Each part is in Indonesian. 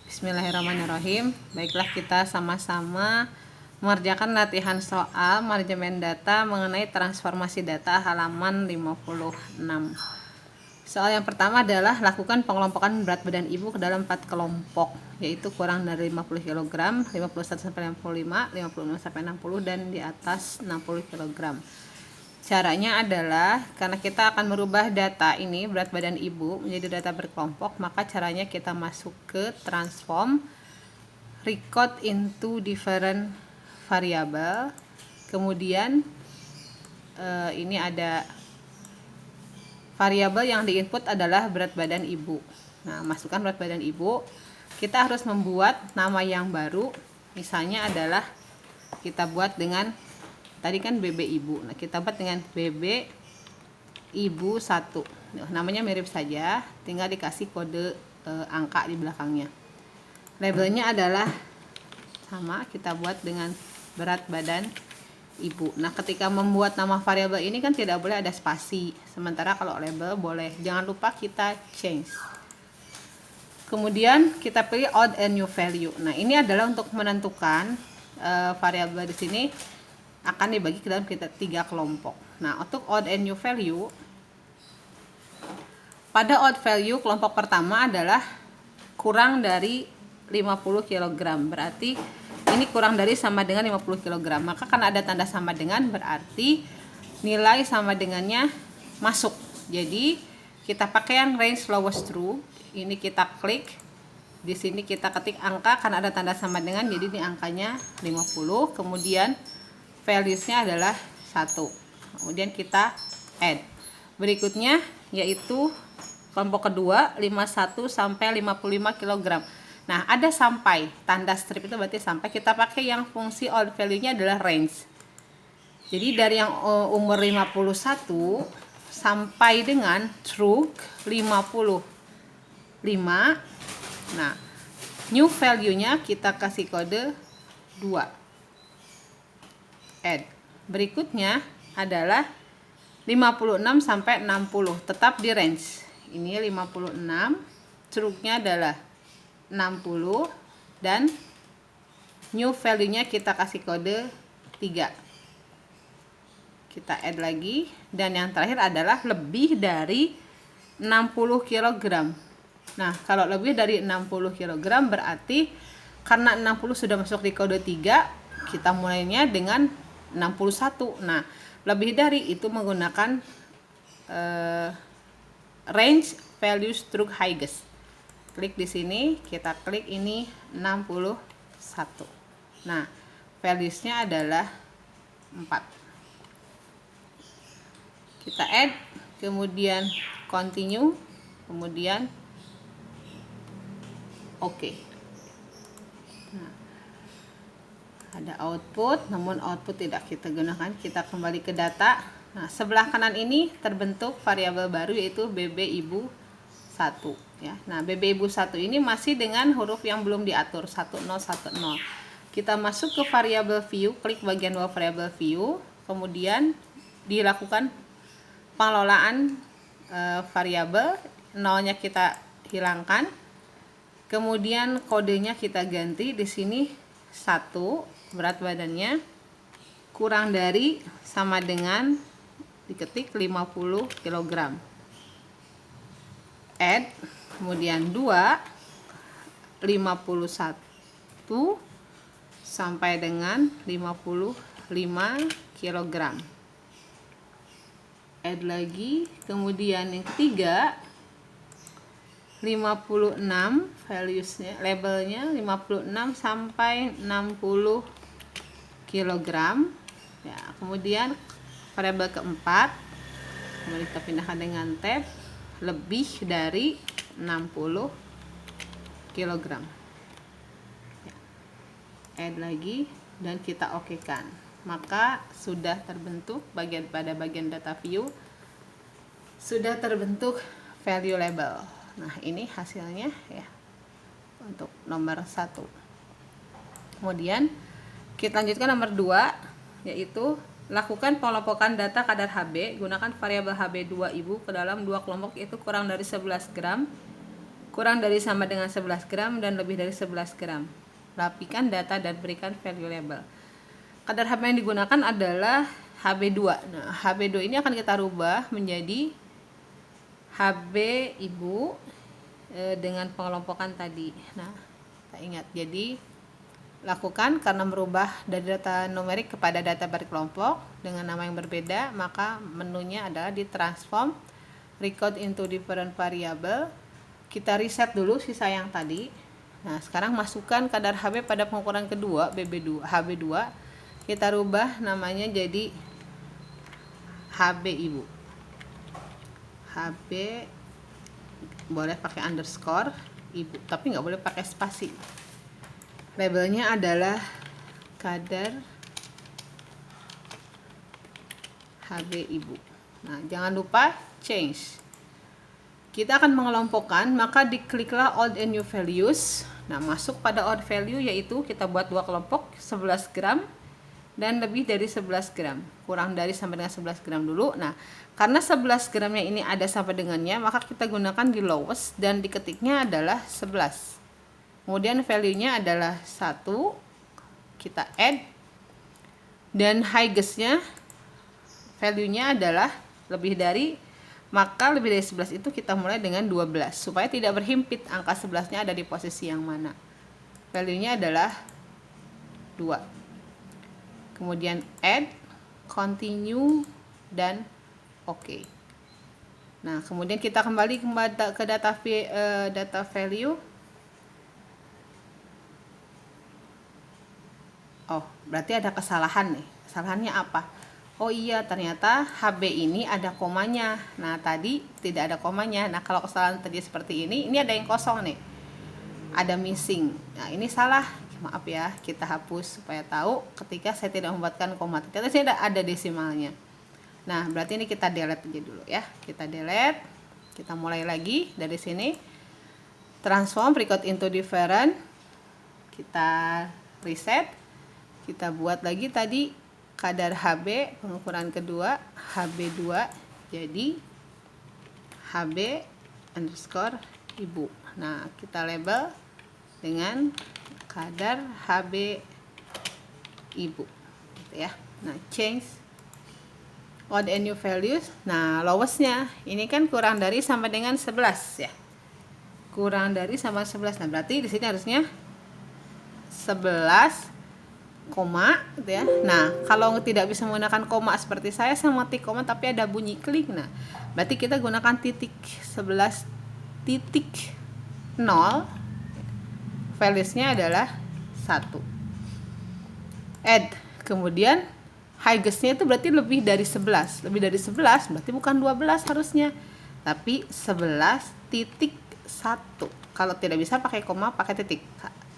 Bismillahirrahmanirrahim. Baiklah, kita sama-sama mengerjakan latihan soal manajemen data mengenai transformasi data halaman 56. Soal yang pertama adalah lakukan pengelompokan berat badan ibu ke dalam 4 kelompok, yaitu kurang dari 50 kg, 51 sampai 65, 56 sampai 60 dan di atas 60 kg. Caranya adalah karena kita akan merubah data ini berat badan ibu menjadi data berkelompok, maka caranya kita masuk ke transform, record into different variable. Kemudian ini ada variabel yang diinput adalah berat badan ibu. Nah, masukkan berat badan ibu. Kita harus membuat nama yang baru. Misalnya adalah kita buat dengan tadi kan BB ibu. Nah, kita buat dengan BB ibu 1. Namanya mirip saja, tinggal dikasih kode angka di belakangnya. Labelnya adalah sama, kita buat dengan berat badan ibu. Nah, ketika membuat nama variabel ini kan tidak boleh ada spasi. Sementara kalau label boleh. Jangan lupa kita change. Kemudian kita pilih odd and new value. Nah, ini adalah untuk menentukan variabel di sini akan dibagi ke dalam 3 kelompok. Nah, untuk odd and new value, pada odd value kelompok pertama adalah kurang dari 50 kg. Berarti ini kurang dari sama dengan 50 kg. Maka karena ada tanda sama dengan berarti nilai sama dengannya masuk. Jadi kita pakai yang range lowest true. Ini kita klik. Di sini kita ketik angka karena ada tanda sama dengan, jadi ini angkanya 50. Kemudian values-nya adalah 1. Kemudian kita add. Berikutnya yaitu kelompok kedua 51 sampai 55 kg. Nah, ada sampai, tanda strip itu berarti sampai. Kita pakai yang fungsi odd value-nya adalah range. Jadi dari yang umur 51 sampai dengan true 55. Nah, new value-nya kita kasih kode 2. Add. Berikutnya adalah 56 sampai 60, tetap di range. Ini 56, true-nya adalah 60 dan new value-nya kita kasih kode 3. Kita add lagi dan yang terakhir adalah lebih dari 60 kg. Nah, kalau lebih dari 60 kg berarti karena 60 sudah masuk di kode 3, kita mulainya dengan 61. Nah, lebih dari itu menggunakan range values through highest. Klik di sini, kita klik ini 61. Nah, values-nya adalah 4. Kita add, kemudian continue, kemudian oke. Nah, ada output, namun output tidak kita gunakan. Kita kembali ke data. Nah, sebelah kanan ini terbentuk variabel baru yaitu BB ibu 1 ya. Nah, BB ibu 1 ini masih dengan huruf yang belum diatur 1010. Kita masuk ke variabel view, klik bagian bawah variabel view, kemudian dilakukan pengelolaan variabel. Nolnya kita hilangkan. Kemudian kodenya kita ganti di sini 1, berat badannya kurang dari sama dengan diketik 50 kg. Add, kemudian 2, 51 sampai dengan 55 kg. Add lagi, kemudian yang ketiga 56, valuesnya, labelnya 56 sampai 60 kg ya. Kemudian variabel keempat, kemudian kita pindahkan dengan tab, lebih dari 60 kg ya. Add lagi dan kita okekan, maka sudah terbentuk pada bagian data view, sudah terbentuk value label. Nah, ini hasilnya ya untuk nomor 1. Kemudian kita lanjutkan nomor 2, yaitu lakukan pengelompokan data kadar HB. Gunakan variabel HB2 ibu ke dalam 2 kelompok, yaitu kurang dari 11 gram, kurang dari sama dengan 11 gram dan lebih dari 11 gram. Rapikan data dan berikan value label. Kadar HB yang digunakan adalah HB2. Nah, HB2 ini akan kita rubah menjadi HB ibu dengan pengelompokan tadi. Nah, kita ingat. Jadi, lakukan karena merubah dari data numerik kepada data berkelompok dengan nama yang berbeda, maka menunya adalah ditransform, record into different variable. Kita reset dulu sisa yang tadi. Nah, sekarang masukkan kadar HB pada pengukuran kedua, HB2. Kita rubah namanya jadi HB ibu. HB boleh pakai underscore ibu, tapi nggak boleh pakai spasi. Labelnya adalah kadar HB ibu. Nah, jangan lupa change. Kita akan mengelompokkan, maka dikliklah odd and new values. Nah, masuk pada odd value, yaitu kita buat dua kelompok, 11 gram dan lebih dari 11 gram. Kurang dari sampai dengan 11 gram dulu. Nah, karena 11 gramnya ini ada sampai dengannya, maka kita gunakan di lowest dan diketiknya adalah 11. Kemudian value-nya adalah 1. Kita add. Dan highest-nya value-nya adalah lebih dari, maka lebih dari 11 itu kita mulai dengan 12 supaya tidak berhimpit angka 11-nya ada di posisi yang mana. Value-nya adalah 2. Kemudian add, continue, dan OK. Nah, kemudian kita kembali ke data value. Oh, berarti ada kesalahan nih. Kesalahannya apa? Oh iya, ternyata HB ini ada komanya. Nah, tadi tidak ada komanya. Nah, kalau kesalahan tadi seperti ini ada yang kosong nih. Ada missing. Nah, ini salah. Maaf ya, kita hapus supaya tahu ketika saya tidak membuatkan koma. Ternyata saya ada desimalnya. Nah, berarti ini kita delete aja dulu ya. Kita delete. Kita mulai lagi dari sini. Transform record into different. Kita reset. Kita buat lagi tadi kadar HB pengukuran kedua HB2 jadi HB underscore ibu. Nah, kita label dengan kadar HB ibu gitu ya. Nah, change odd and new values. Nah, lowestnya ini kan kurang dari sama dengan 11 ya. Kurang dari sama 11. Nah, berarti di sini harusnya 11 koma gitu ya. Nah, kalau tidak bisa menggunakan koma seperti saya mengetik koma tapi ada bunyi klik. Nah, berarti kita gunakan titik 11 titik 0. Values-nya adalah 1. Add. Kemudian highest-nya itu berarti lebih dari 11. Lebih dari 11 berarti bukan 12 harusnya, tapi 11.1. Kalau tidak bisa pakai koma, pakai titik.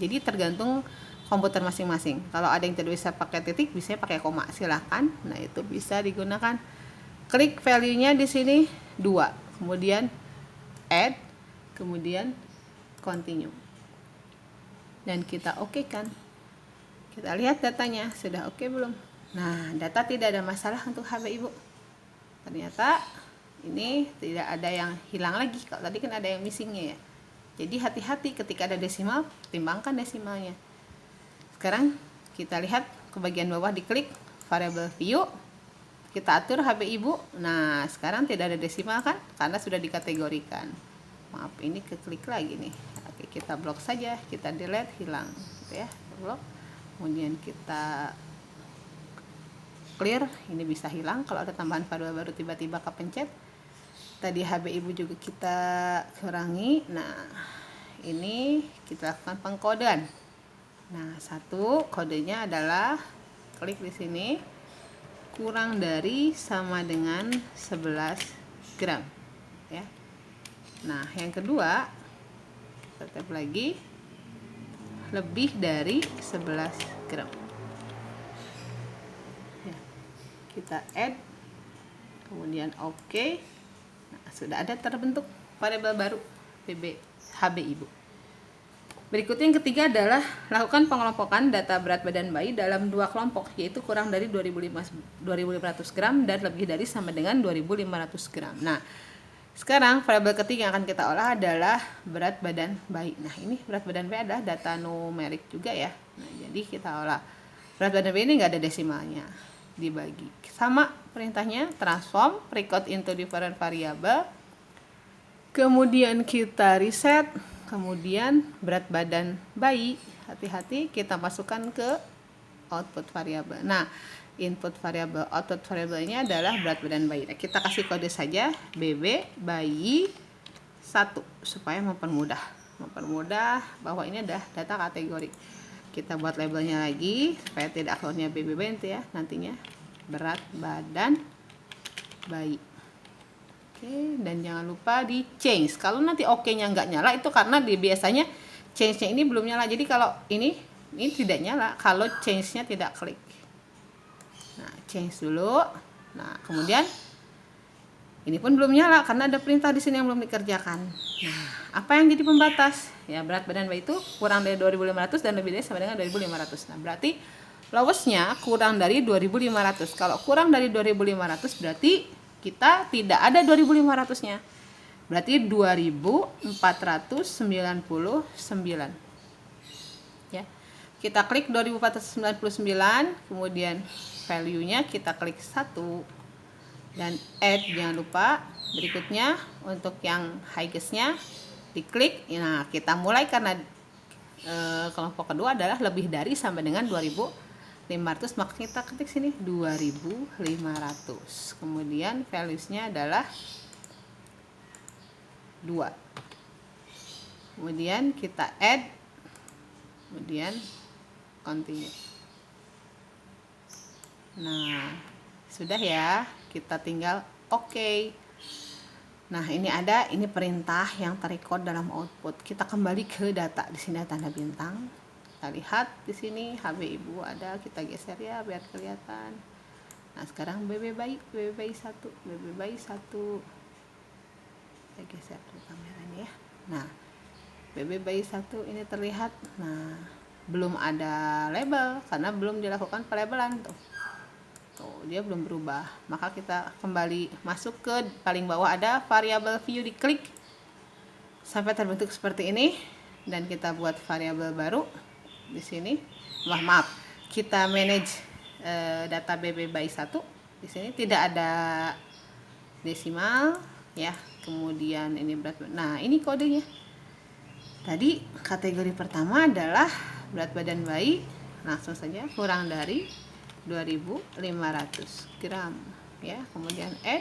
Jadi tergantung komputer masing-masing. Kalau ada yang tidak bisa pakai titik, bisa pakai koma, silahkan. Nah, itu bisa digunakan. Klik value-nya di sini 2. Kemudian add, kemudian continue. Dan kita oke kan. Kita lihat datanya, sudah oke belum? Nah, data tidak ada masalah untuk HB ibu. Ternyata ini tidak ada yang hilang lagi. Kalau tadi kan ada yang missingnya ya. Jadi hati-hati ketika ada desimal, pertimbangkan desimalnya. Sekarang kita lihat ke bagian bawah, diklik variable view, kita atur HB ibu. Nah, sekarang tidak ada desimal kan, karena sudah dikategorikan. Maaf, ini keklik lagi nih. Oke, kita blok saja, kita delete, hilang gitu ya, blok. Kemudian kita clear, ini bisa hilang kalau ada tambahan variabel baru tiba-tiba kepencet. Tadi HB ibu juga kita kurangi. Nah, ini kita lakukan pengkodean. Nah, satu kodenya adalah klik di sini kurang dari sama dengan 11 gram ya. Nah, yang kedua tetap lagi lebih dari 11 gram ya. Kita add, kemudian oke. Nah, sudah ada terbentuk variabel baru HB ibu. Berikutnya yang ketiga adalah lakukan pengelompokan data berat badan bayi dalam dua kelompok, yaitu kurang dari 2.500 gram dan lebih dari sama dengan 2.500 gram. Nah, Sekarang variabel ketiga yang akan kita olah adalah berat badan bayi. Nah, ini berat badan bayi adalah data numerik juga ya. Nah, jadi kita olah berat badan bayi ini nggak ada desimalnya, dibagi. Sama perintahnya, transform record into different variable. Kemudian kita reset, kemudian berat badan bayi, hati-hati kita masukkan ke output variabel. Nah, input variabel, output variabelnya adalah berat badan bayi. Nah, kita kasih kode saja BB bayi 1 supaya mempermudah bahwa ini adalah data kategori. Kita buat labelnya lagi supaya tidak keluarnya BB bayi itu ya, nantinya berat badan bayi. Oke, dan jangan lupa di change. Kalau nanti oke-nya nggak nyala itu karena biasanya change-nya ini belum nyala. Jadi kalau ini tidak nyala kalau change-nya tidak klik. Nah, change dulu. Nah, kemudian ini pun belum nyala karena ada perintah di sini yang belum dikerjakan. Nah, apa yang jadi pembatas? Ya, berat badan bayi itu kurang dari 2.500 dan lebih dari sama dengan 2.500. Nah, berarti lowestnya kurang dari 2.500. Kalau kurang dari 2.500 berarti kita tidak ada 2.500-nya. Berarti 2.499. Ya. Kita klik 2.499, kemudian value-nya kita klik 1 dan add, jangan lupa. Berikutnya untuk yang highest-nya diklik. Nah, kita mulai karena kelompok kedua adalah lebih dari sama dengan 2.500, maka kita ketik sini 2.500. Kemudian values-nya adalah 2. Kemudian kita add, kemudian continue. Nah, sudah ya, kita tinggal oke. Nah, ini perintah yang terrecord dalam output. Kita kembali ke data. Di sini ada tanda bintang. Kita lihat di sini HB ibu ada, kita geser ya biar kelihatan. Nah, sekarang BB bayi 1, BB bayi 1. Kita geser dulu kameranya ya. Nah, BB bayi 1 ini terlihat. Nah, belum ada label karena belum dilakukan pelabelan tuh. Dia belum berubah. Maka kita kembali masuk ke paling bawah ada variabel view, diklik sampai terbentuk seperti ini dan kita buat variabel baru di sini. Maaf, kita manage data BB bayi 1. Di sini tidak ada desimal ya. Kemudian ini berat. Nah, ini kodenya. Tadi kategori pertama adalah berat badan bayi, langsung saja kurang dari 2.500 gram ya. Kemudian add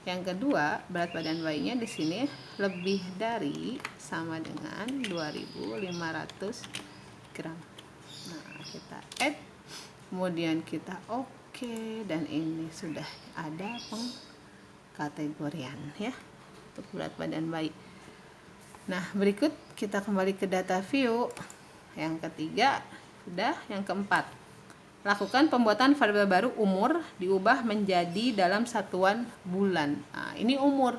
yang kedua, berat badan bayinya di sini lebih dari sama dengan 2.500 gram. Nah, kita add, kemudian kita oke, dan ini sudah ada pengkategorian ya untuk berat badan bayi. Nah, berikut kita kembali ke data view. Yang ketiga sudah, yang keempat, lakukan pembuatan variabel baru umur, diubah menjadi dalam satuan bulan. Nah, ini umur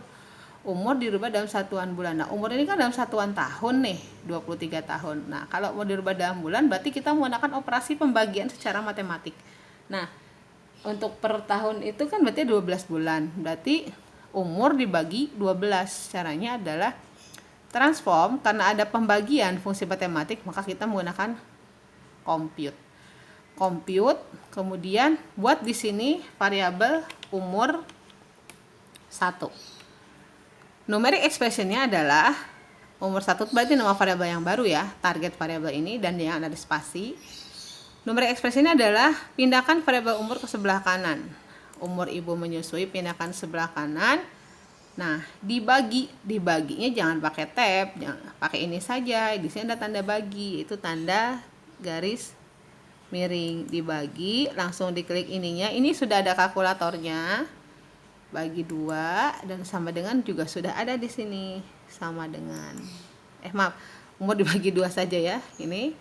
dirubah dalam satuan bulan. Nah, umur ini kan dalam satuan tahun nih, 23 tahun. Nah, kalau mau dirubah dalam bulan berarti kita menggunakan operasi pembagian secara matematik. Nah, untuk per tahun itu kan berarti 12 bulan. Berarti umur dibagi 12. Caranya adalah transform, karena ada pembagian fungsi matematik, maka kita menggunakan compute, kemudian buat di sini variabel umur 1. Numeric expressionnya adalah umur 1, berarti nama variabel yang baru ya, target variabel ini, dan yang ada spasi. Numeric expressionnya adalah pindahkan variabel umur ke sebelah kanan. Umur ibu menyusui, pindahkan sebelah kanan. Nah, dibaginya jangan pakai tab, jangan pakai ini saja. Di sini ada tanda bagi, itu tanda garis miring, dibagi, langsung diklik ininya. Ini sudah ada kalkulatornya, bagi 2 dan sama dengan juga sudah ada di sini, sama dengan umur dibagi 2 saja ya ini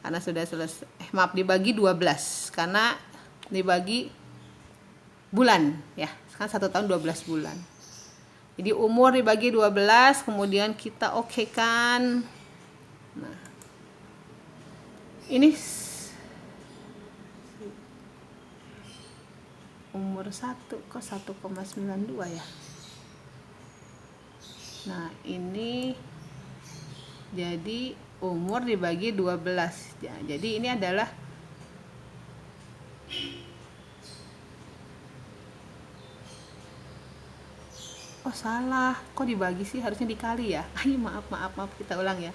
karena sudah selesai. Dibagi 12 karena dibagi bulan ya, kan 1 tahun 12 bulan. Jadi umur dibagi 12, kemudian kita oke kan. Nah, ini umur 1 kok 1,92 ya. Nah ini jadi umur dibagi 12 ya, jadi ini adalah oh salah, kok dibagi sih, harusnya dikali ya. Ayo maaf, kita ulang ya.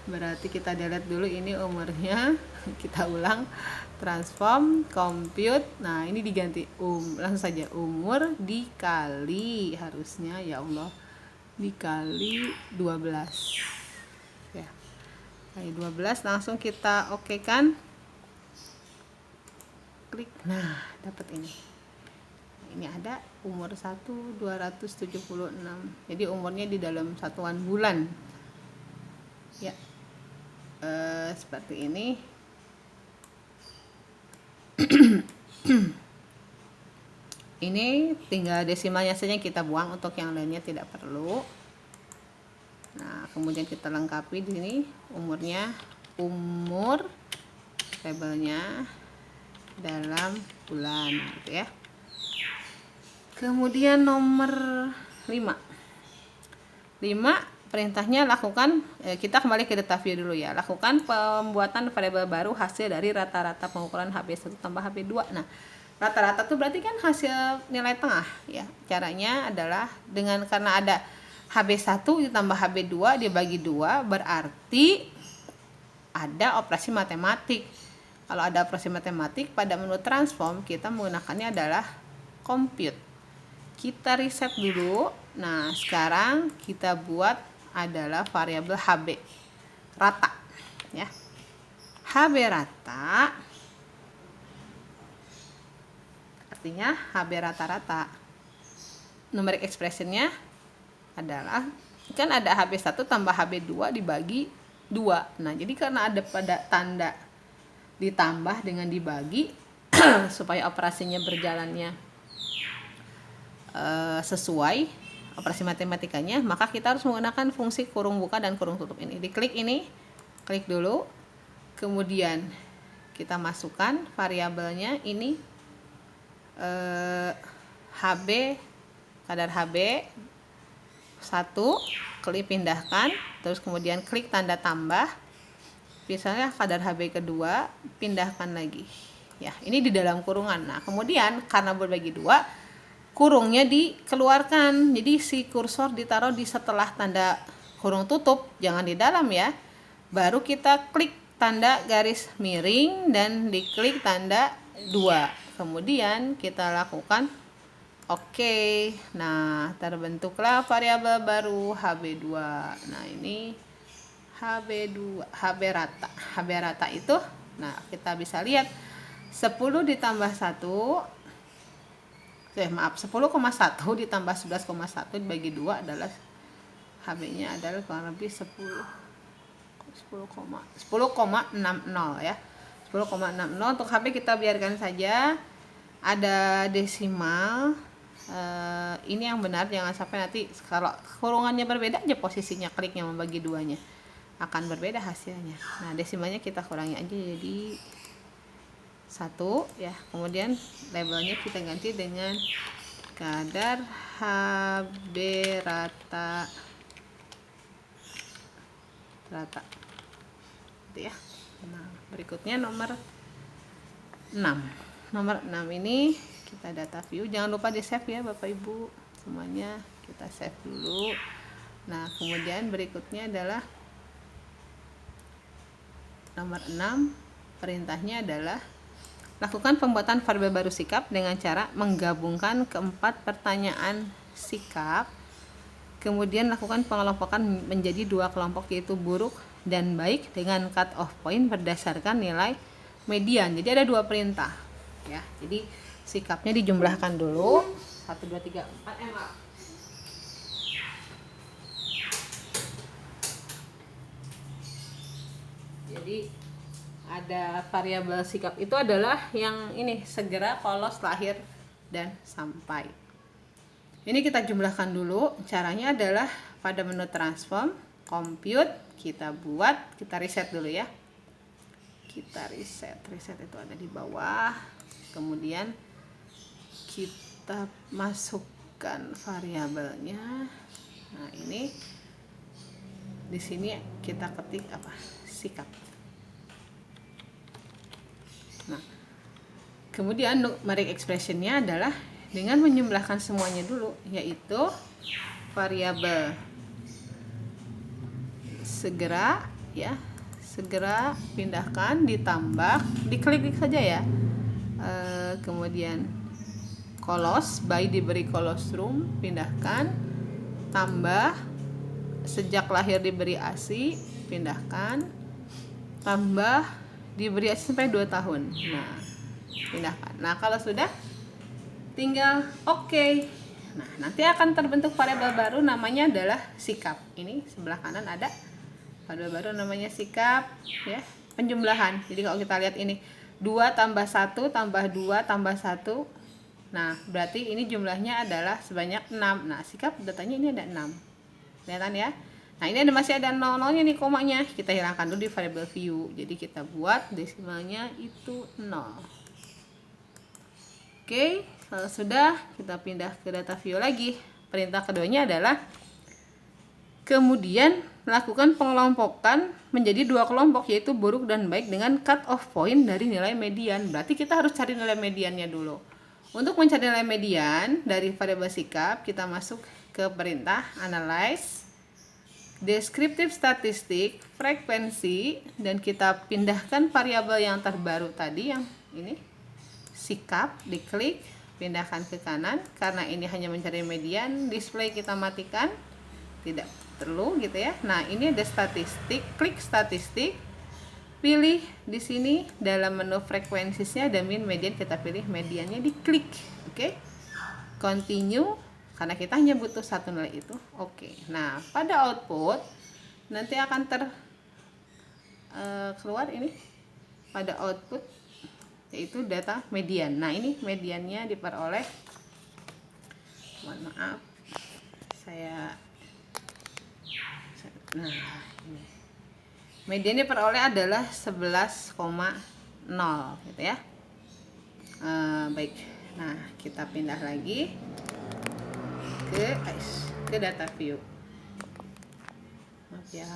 Berarti kita delete dulu ini umurnya. Kita ulang, transform compute. Nah ini diganti langsung saja umur dikali, harusnya ya Allah dikali 12 ya, kali 12 langsung kita oke kan, klik. Nah dapat ini ada umur 276, jadi umurnya di dalam satuan bulan ya. Seperti ini. Ini tinggal desimalnya saja kita buang, untuk yang lainnya tidak perlu. Nah kemudian kita lengkapi di sini umurnya, umur labelnya dalam bulan gitu ya. Kemudian nomor 5 perintahnya lakukan, kita kembali ke data view dulu ya. Lakukan pembuatan variabel baru hasil dari rata-rata pengukuran HB1 tambah HB2. Nah rata-rata itu berarti kan hasil nilai tengah ya. Caranya adalah karena ada HB1 ditambah HB2 dibagi 2, berarti ada operasi matematik. Kalau ada operasi matematik pada menu transform, kita menggunakannya adalah compute. Kita reset dulu. Nah sekarang kita buat adalah variabel HB rata ya. HB rata artinya HB rata-rata. Numeric expressionnya adalah, kan ada HB1 tambah HB2 dibagi 2. Nah jadi karena ada pada tanda ditambah dengan dibagi supaya operasinya berjalannya sesuai operasi matematikanya, maka kita harus menggunakan fungsi kurung buka dan kurung tutup ini. Diklik ini, klik dulu, kemudian kita masukkan variabelnya ini HB, kadar HB 1, klik pindahkan, terus kemudian klik tanda tambah, misalnya kadar HB kedua, pindahkan lagi ya, ini di dalam kurungan. Nah kemudian karena berbagi 2, kurungnya dikeluarkan, jadi si kursor ditaruh di setelah tanda kurung tutup, jangan di dalam ya. Baru kita klik tanda garis miring dan diklik tanda 2, kemudian kita lakukan oke. Nah terbentuklah variabel baru HB2. Nah ini HB2, HB rata. HB rata itu, nah kita bisa lihat 10 ditambah 1, 10,1 ditambah 11,1 dibagi 2 adalah HB-nya adalah kurang lebih 10,60 ya. 10,60. Untuk HB kita biarkan saja ada desimal. Ini yang benar, jangan sampai nanti kalau kurungannya berbeda aja posisinya, kliknya membagi 2-nya akan berbeda hasilnya. Nah desimalnya kita kurangi aja jadi 1 ya. Kemudian labelnya kita ganti dengan kadar HB rata gitu ya. Nah berikutnya nomor 6 ini kita data view, jangan lupa di save ya Bapak Ibu semuanya, kita save dulu. Nah kemudian berikutnya adalah nomor 6, perintahnya adalah lakukan pembuatan variabel baru sikap dengan cara menggabungkan keempat pertanyaan sikap. Kemudian lakukan pengelompokan menjadi 2 kelompok, yaitu buruk dan baik, dengan cut off point berdasarkan nilai median. Jadi ada 2 perintah ya. Jadi sikapnya dijumlahkan dulu 1, 2, 3, 4 maaf. Jadi ada variabel sikap itu adalah yang ini, segera, polos, lahir, dan sampai. Ini kita jumlahkan dulu. Caranya adalah pada menu transform, compute, kita reset dulu ya. Kita reset itu ada di bawah. Kemudian kita masukkan variabelnya. Nah, ini di sini kita ketik apa? Sikap. Nah, kemudian numeric expressionnya adalah dengan menjumlahkan semuanya dulu, yaitu variabel segera, ya, segera pindahkan, ditambah, diklik saja ya. Kemudian by diberi colostrum, pindahkan, tambah sejak lahir diberi ASI, pindahkan, tambah diberi ASI sampai 2 tahun. Nah, pindahkan. Nah, kalau sudah tinggal oke. Nah, nanti akan terbentuk variabel baru namanya adalah sikap. Ini sebelah kanan ada variabel baru namanya sikap, ya, penjumlahan. Jadi kalau kita lihat ini 2 tambah 1 tambah 2 tambah 1. Nah, berarti ini jumlahnya adalah sebanyak 6. Nah, sikap datanya ini ada 6. Kelihatan ya? Nah, ini masih ada 00-nya nih, komanya. Kita hilangkan dulu di variable view. Jadi kita buat desimalnya itu 0. Oke, kalau sudah, kita pindah ke data view lagi. Perintah keduanya adalah kemudian melakukan pengelompokan menjadi 2 kelompok, yaitu buruk dan baik, dengan cut off point dari nilai median. Berarti kita harus cari nilai mediannya dulu. Untuk mencari nilai median dari variabel sikap, kita masuk ke perintah analyze, descriptive statistik, frekuensi, dan kita pindahkan variabel yang terbaru tadi, yang ini sikap, diklik, pindahkan ke kanan. Karena ini hanya mencari median, display kita matikan, tidak perlu gitu ya. Nah, ini ada statistik, klik statistik, pilih di sini dalam menu frekuensinya ada min, median, kita pilih mediannya, diklik. Oke. Continue, karena kita hanya butuh satu nilai itu. Oke. Nah, pada output nanti akan keluar ini pada output, yaitu data median. Nah, ini mediannya diperoleh, mohon maaf, nah, ini mediannya diperoleh adalah 11,0 gitu ya. Baik. Nah, kita pindah lagi ke data view. Maaf ya.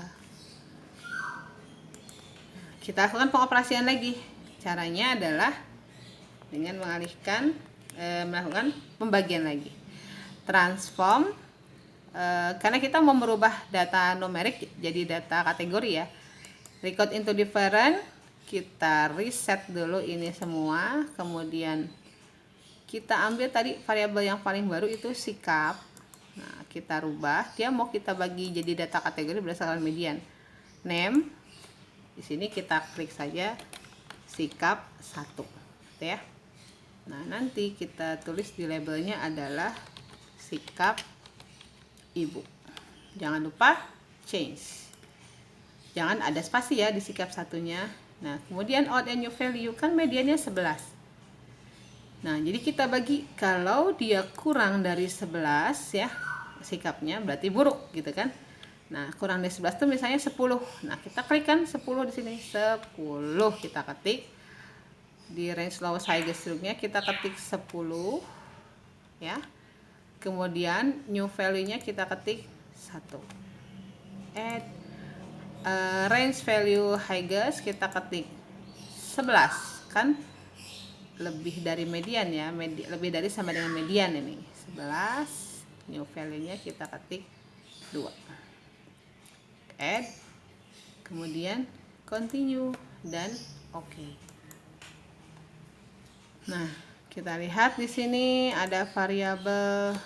Kita lakukan pengoperasian lagi. Caranya adalah dengan melakukan pembagian lagi. Transform, karena kita mau merubah data numerik jadi data kategori ya. Record into different, kita reset dulu ini semua. Kemudian kita ambil tadi variabel yang paling baru itu sikap. Nah, kita rubah, dia mau kita bagi jadi data kategori berdasarkan median. Name, di sini kita klik saja sikap 1, gitu ya. Nah, nanti kita tulis di labelnya adalah sikap ibu. Jangan lupa change. Jangan ada spasi ya di sikap satunya. Nah, kemudian odd and new value, kan mediannya 11. Nah, jadi kita bagi, kalau dia kurang dari 11 ya sikapnya, berarti buruk gitu kan. Nah, kurang dari 11 itu misalnya 10. Nah, kita klik kan 10 di sini. 10 kita ketik. Di range lowest highest nya kita ketik 10 ya. Kemudian new value-nya kita ketik 1. Add range value highest kita ketik 11, kan lebih dari median ya, lebih dari sama dengan median ini. 11, new value-nya kita ketik 2. Add, kemudian continue dan oke. Nah, kita lihat di sini ada variabel,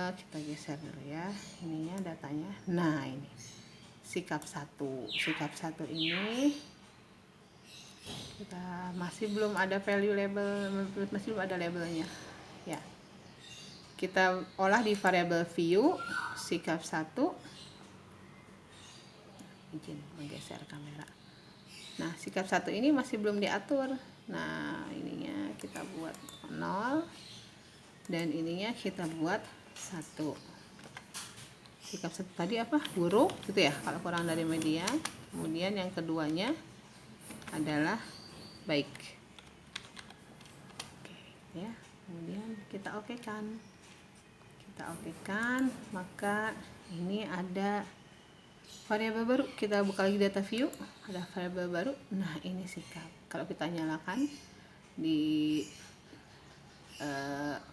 kita geser dulu ya ininya, datanya. Nah, ini sikap 1 ini kita masih belum ada value label, masih belum ada labelnya ya. Kita olah di variabel view sikap 1. Izin menggeser kamera. Nah, sikap 1 ini masih belum diatur. Nah, ininya kita buat 0 dan ininya kita buat 1. Sikap 1 tadi apa? Buruk gitu ya, kalau kurang dari median. Kemudian yang keduanya adalah baik. Oke ya. Kemudian kita oke kan. kita okekan, maka ini ada variabel baru. Kita buka lagi data view, ada variabel baru. Nah, ini sikap. Kalau kita nyalakan di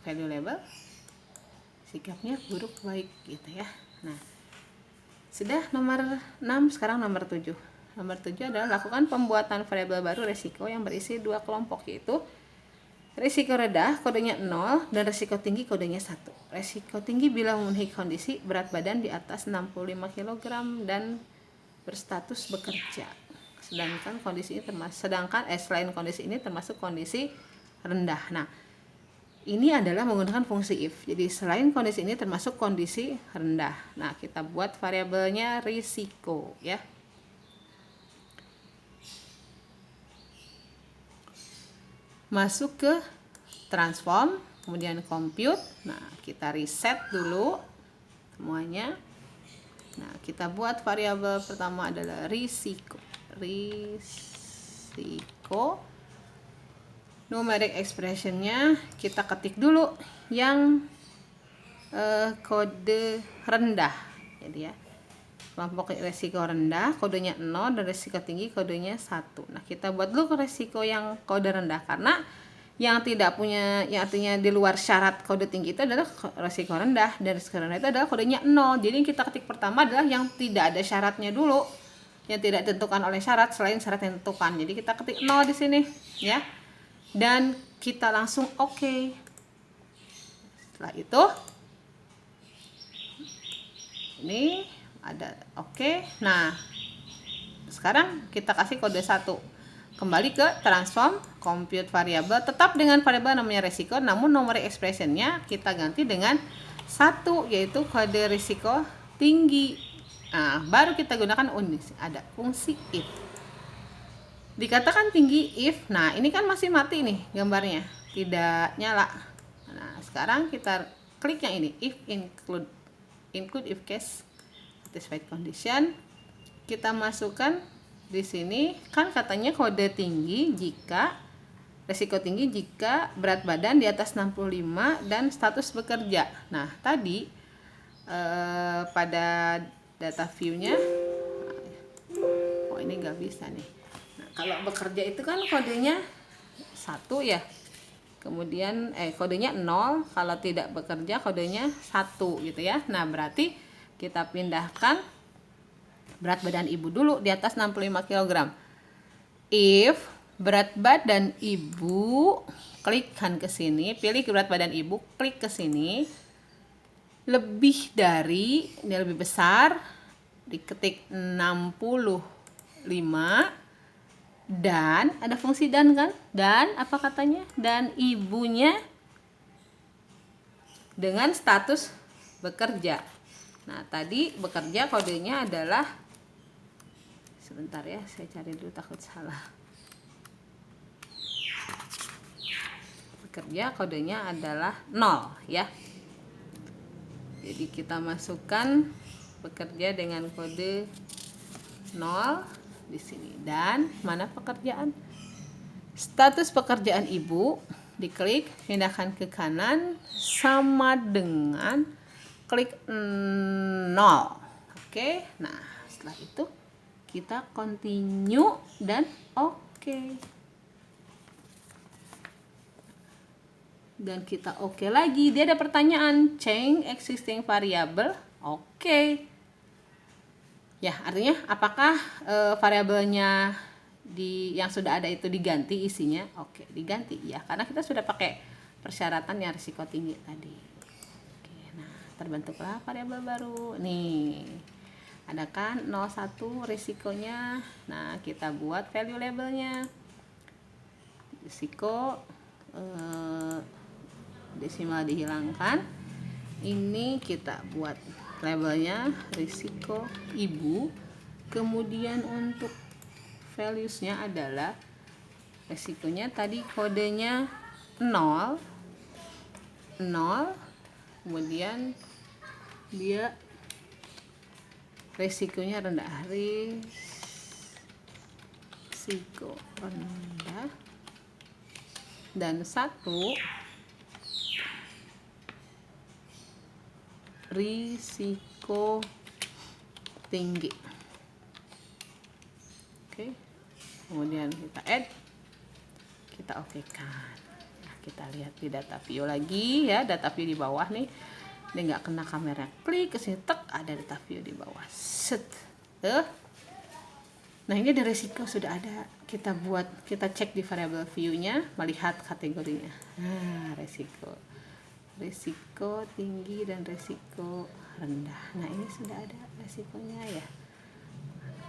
value label, sikapnya buruk baik gitu ya. Nah, sudah nomor 6, sekarang nomor 7. Nomor 7 adalah lakukan pembuatan variabel baru resiko yang berisi dua kelompok, yaitu risiko rendah kodenya 0 dan risiko tinggi kodenya 1. Risiko tinggi bila memenuhi kondisi berat badan di atas 65 kg dan berstatus bekerja. Sedangkan kondisi ini selain kondisi ini termasuk kondisi rendah. Nah, ini adalah menggunakan fungsi if. Jadi selain kondisi ini termasuk kondisi rendah. Nah, kita buat variabelnya risiko ya. Masuk ke transform, kemudian compute. Nah, kita reset dulu semuanya. Nah, kita buat variabel pertama adalah risiko. Numeric expressionnya kita ketik dulu yang kode rendah. Jadi ya, kelompok risiko rendah kodenya 0 dan risiko tinggi kodenya 1. Nah, kita buat dulu risiko yang kode rendah, karena yang tidak punya, yang artinya di luar syarat kode tinggi itu adalah risiko rendah, dan risiko rendah itu adalah kodenya 0. Jadi kita ketik pertama adalah yang tidak ada syaratnya dulu, yang tidak ditentukan oleh syarat selain syarat yang ditentukan. Jadi kita ketik 0 di sini ya, dan kita langsung oke. Setelah itu ini ada oke. Nah, sekarang kita kasih kode 1. Kembali ke transform, compute variabel, tetap dengan variabel namanya risiko, namun numeric expressionnya kita ganti dengan 1, yaitu kode risiko tinggi. Nah, baru kita gunakan ada fungsi if. Dikatakan tinggi if. Nah, ini kan masih mati nih gambarnya, tidak nyala. Nah, sekarang kita klik yang ini, if include if case satisfied condition. Kita masukkan di sini, kan katanya kode tinggi jika risiko tinggi jika berat badan di atas 65 dan status bekerja. Nah, tadi pada data view-nya, oh ini nggak bisa nih. Nah, kalau bekerja itu kan kodenya 1 ya. Kemudian kodenya 0, kalau tidak bekerja kodenya 1 gitu ya. Nah, berarti kita pindahkan berat badan ibu dulu di atas 65 kg. If berat badan ibu, klikkan ke sini, pilih berat badan ibu, klik ke sini, lebih dari, ini lebih besar, diketik 65, dan ada fungsi dan kan? Dan apa katanya? Dan ibunya dengan status bekerja. Nah, tadi bekerja kodenya adalah, sebentar ya, saya cari dulu takut salah. Bekerja kodenya adalah 0 ya. Jadi kita masukkan bekerja dengan kode 0 di sini. Dan mana pekerjaan? Status pekerjaan ibu, diklik, pindahkan ke kanan sama dengan klik 0. Oke. Nah, setelah itu kita continue dan oke. Dan kita oke lagi. Dia ada pertanyaan, change existing variable. Oke. Ya, artinya apakah variabelnya yang sudah ada itu diganti isinya? Oke, diganti ya, karena kita sudah pakai persyaratan yang risiko tinggi tadi. Oke, nah terbentuklah variabel baru. Nih, ada kan 01 risikonya. Nah, kita buat value labelnya. Risiko desimal dihilangkan. Ini kita buat labelnya risiko ibu. Kemudian untuk values-nya adalah risikonya tadi kodenya 0, kemudian dia risikonya rendah, risiko rendah, dan 1 risiko tinggi. Oke. Kemudian kita add, kita okekan. Nah, kita lihat di data view lagi ya, data view di bawah nih. Ini nggak kena kamera, klik ke sini, tek, ada data view di bawah. Set. Nah, ini ada risiko sudah ada. Kita cek di variable view-nya, melihat kategorinya. Nah, risiko tinggi dan risiko rendah. Nah, ini sudah ada risikonya ya.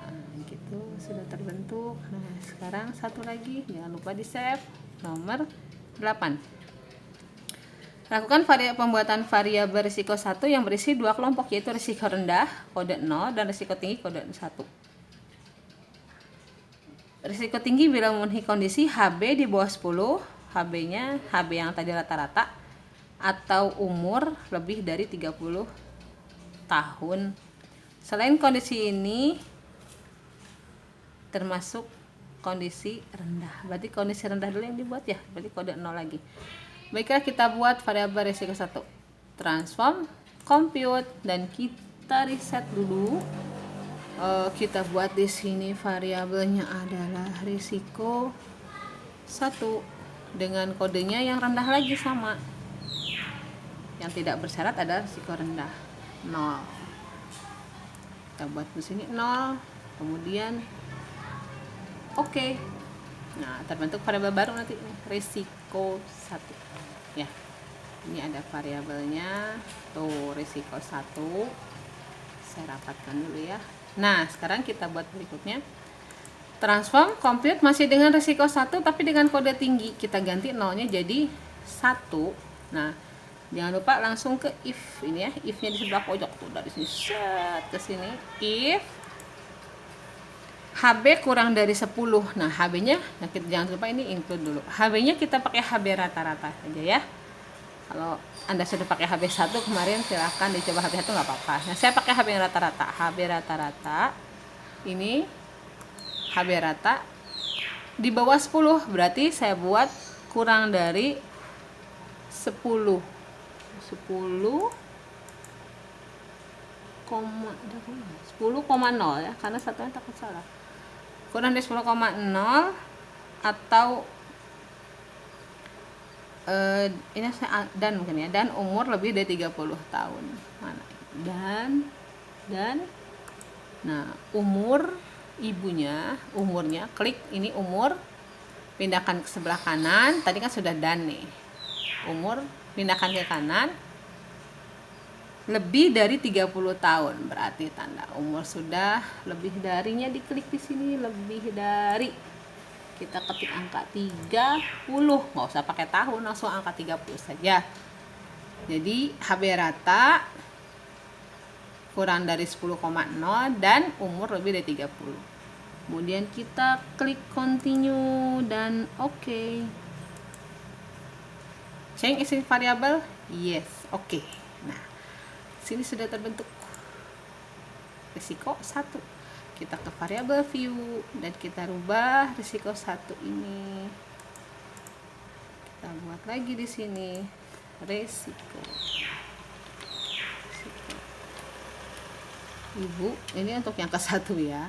Nah, gitu sudah terbentuk. Nah, sekarang satu lagi, jangan lupa di save, nomor 8. Lakukan pembuatan variabel risiko 1 yang berisi 2 kelompok, yaitu risiko rendah kode 0 dan risiko tinggi kode 1. Risiko tinggi bila memenuhi kondisi HB di bawah 10, HB yang tadi rata-rata, atau umur lebih dari 30 tahun. Selain kondisi ini termasuk kondisi rendah. Berarti kondisi rendah dulu yang dibuat ya, berarti kode 0 lagi. Baiklah, kita buat variabel risiko 1. Transform, compute, dan kita reset dulu. Kita buat di sini variabelnya adalah risiko 1 dengan kodenya yang rendah lagi sama. Yang tidak bersyarat adalah risiko rendah 0. Kita buat di sini 0, kemudian oke. Nah, terbentuk variabel baru nanti, risiko 1. Ya. Ini ada variabelnya. Tuh, risiko 1. Saya rapatkan dulu ya. Nah, sekarang kita buat berikutnya. Transform, compute masih dengan risiko 1 tapi dengan kode tinggi. Kita ganti 0-nya jadi 1. Nah, jangan lupa langsung ke if ini ya. If-nya di sebelah pojok tuh, dari sini set ke sini. If HB kurang dari 10. Nah, HB-nya, nah kita jangan lupa ini include dulu. HB-nya kita pakai HB rata-rata aja ya. Kalau Anda sudah pakai HB 1 kemarin, silahkan dicoba HB 1 nggak apa-apa. Nah, saya pakai HB yang rata-rata. HB rata-rata ini HB rata di bawah 10. Berarti saya buat kurang dari 10. 10,0 ya, karena satunya takut salah. Kurang dari 10,0 atau ini saya dan mungkin ya, dan umur lebih dari 30 tahun. Mana? Dan nah, umur ibunya, umurnya, klik ini umur, pindahkan ke sebelah kanan. Tadi kan sudah dan nih. Umur pindahkan ke kanan. Lebih dari 30 tahun, berarti tanda umur sudah. Lebih darinya diklik di sini, lebih dari. Kita ketik angka 30, nggak usah pakai tahun, langsung angka 30 saja. Jadi HB rata kurang dari 10,0 dan umur lebih dari 30. Kemudian kita klik continue dan oke. Change isi variable, yes, oke. Nah, sini sudah terbentuk risiko 1. Kita ke variable view dan kita rubah risiko 1 ini. Kita buat lagi di sini risiko. Ibu, ini untuk yang ke-1 ya.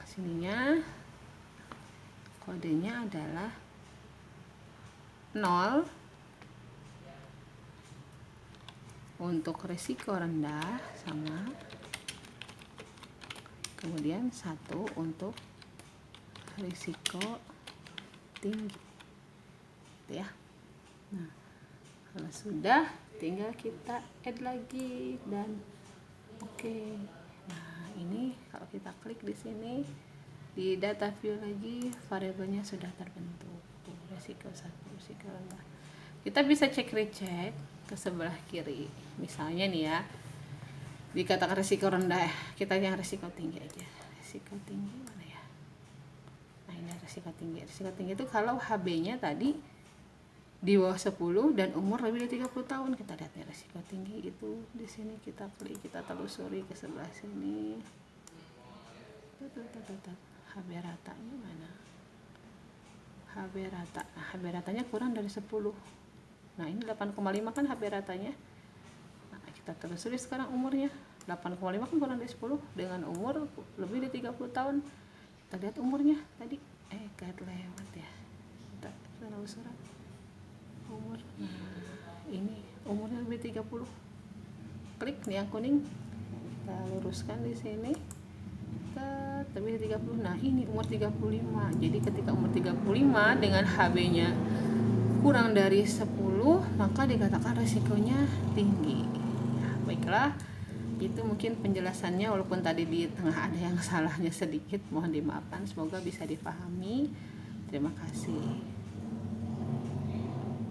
Sininya kodenya adalah 0 untuk risiko rendah sama, kemudian 1 untuk risiko tinggi ya. Nah, kalau sudah tinggal kita add lagi dan oke. Nah, ini kalau kita klik di sini di data view lagi, variabelnya sudah terbentuk. Tuh, risiko 1, risiko rendah. Kita bisa cek recheck ke sebelah kiri. Misalnya nih ya, dikatakan risiko rendah, kita yang risiko tinggi aja. Risiko tinggi mana ya? Nah, ini risiko tinggi. Risiko tinggi itu kalau HB-nya tadi di bawah 10 dan umur lebih dari 30 tahun. Kita lihat nih risiko tinggi itu di sini, kita klik, kita telusuri ke sebelah sini. HB ratanya mana? HB rata. Nah, HB ratanya kurang dari 10. Nah, ini 8,5 kan HB ratanya. Nah, kita telusuri sekarang umurnya. 8,5 kan kurang dari 10 dengan umur lebih dari 30 tahun. Kita lihat umurnya tadi. Kayak lewat ya. Kita telusuri umur. Nah, ini umurnya lebih 30. Klik nih yang kuning. Kita luruskan di sini. Lebih dari 30. Nah, ini umur 35. Jadi ketika umur 35 dengan HB-nya kurang dari 10, maka dikatakan resikonya tinggi. Nah, baiklah, itu mungkin penjelasannya, walaupun tadi di tengah ada yang salahnya sedikit, mohon dimaafkan, semoga bisa dipahami. Terima kasih.